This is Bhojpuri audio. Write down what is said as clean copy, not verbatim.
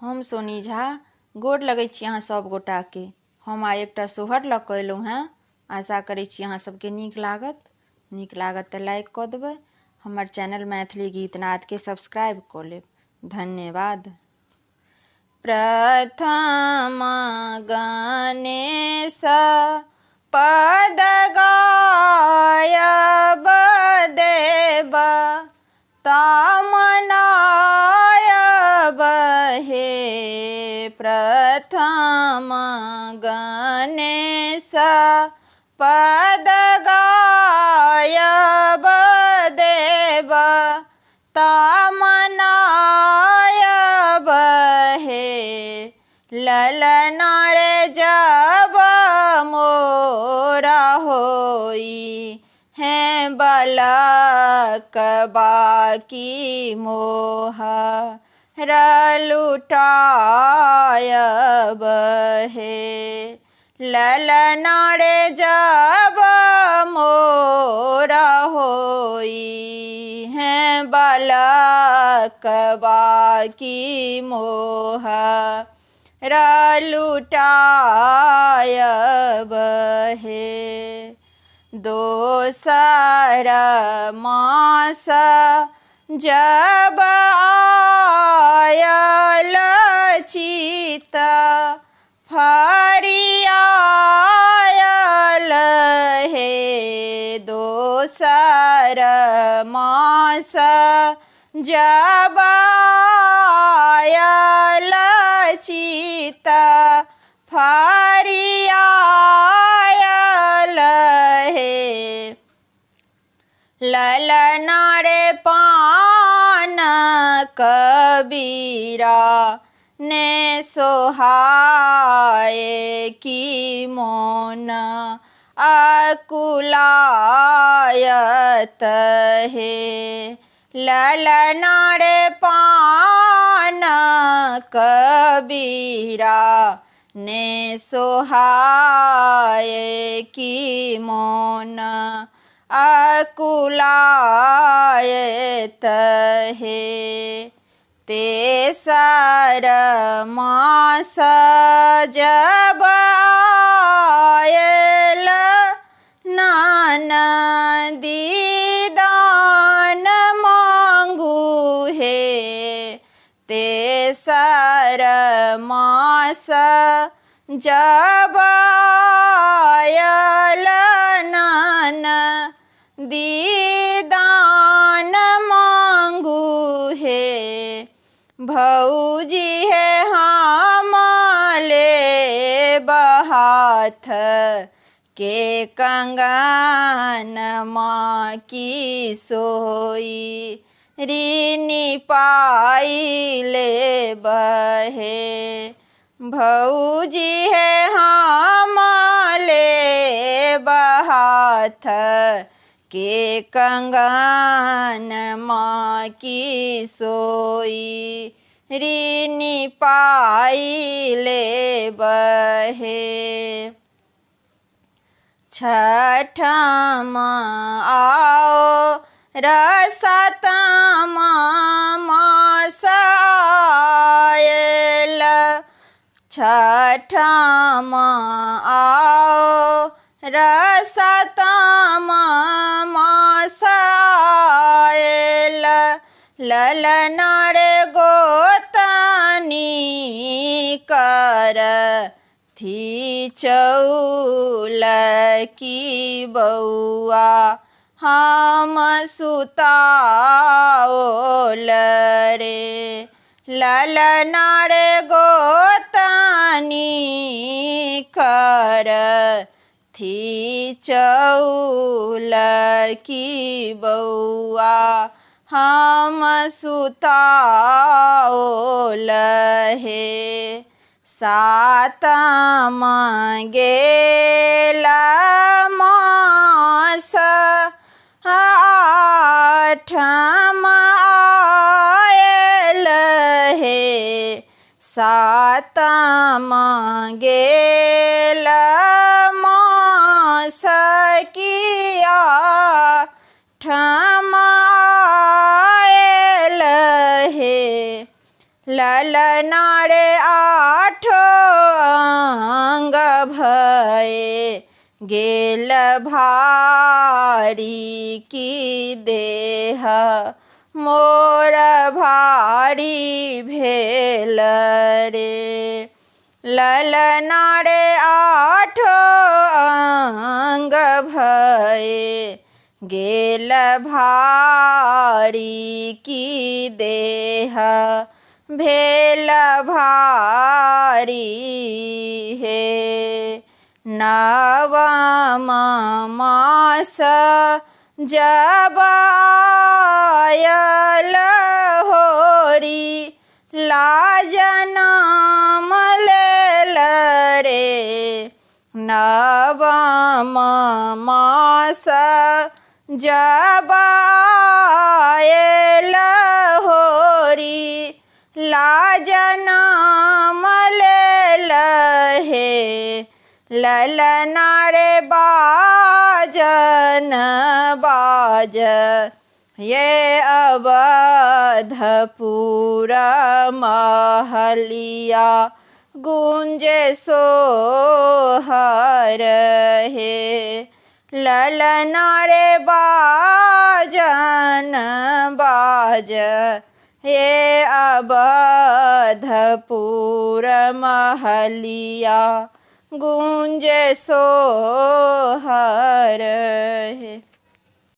हम सोनी झा गोर लगै छी अहाँ सब गोटा के। हम आइ एकटा सोहर लऽ कऽ एलहुँ हेँ। आशा करै छी अहाँ सबके नीक लागत तऽ लाइक कऽ देबै। हमर चैनल मैथिली गीतनादके सब्सक्राइब कऽ लेब। धन्यवाद। प्रथम गणेश पद गायब देव तामनायब हे। प्रथम गणेश पद गायब देव तामनायब हे। ललना रे जब मोरा होई हैं बालक बाकी मोह लुटायब हे। ललना रे जब मोरा होई हैं बालक बाकी मोह लुटायब हे। दोसर मास जब आयल चित फरियायल हे। दोसर मास जब आयल चित फरियायल हे। ललना रे पान कबीरा ने सोहाए की मोन अकुलायत हे। ललना रे पान कबीरा ने सोहाए की मोन अकुलायत हे। तेसर मास जब आयल ननदी दान मांगू हे। तेसर मास जब आयल ननदी दान मांगू हे। भौजी है हम लेब हाथ के कंगन माँ की सोई ऋणी पाई लेब हे। भौजी है हम लेब हाथ के कंगन माँ की सोई ऋणी पाई लेब हे। छठम आओ रसतम मास आयल। छठम आओ रसतम मास आयल। ललना रे गोतनी कर थी चौल की बउआ हम सुताओल रे। ललना रे गोतनी कर थी चौल की बउआ हम सुताओल हे। सातम गेल मास आठम आयल हे। सातम गेल मास किया आठम आयल हे। ललना रे आठो अंग भये गेल भारी की देह मोर भारी भेल रे। ललना रे आठो अंग भये गेल भारी की देह भेल भारी हे। नवम मास जब आयल होरी लाज नाम लेल रे। नवम मास जब आयल होरी लाज नाम लेल हे। ललना रे बाजन बाज ये अवधपुर महलिया गूंजे सोहर हे। ललना रे बाजन बाज ये अवधपुर महलिया गूंजे सोहर है।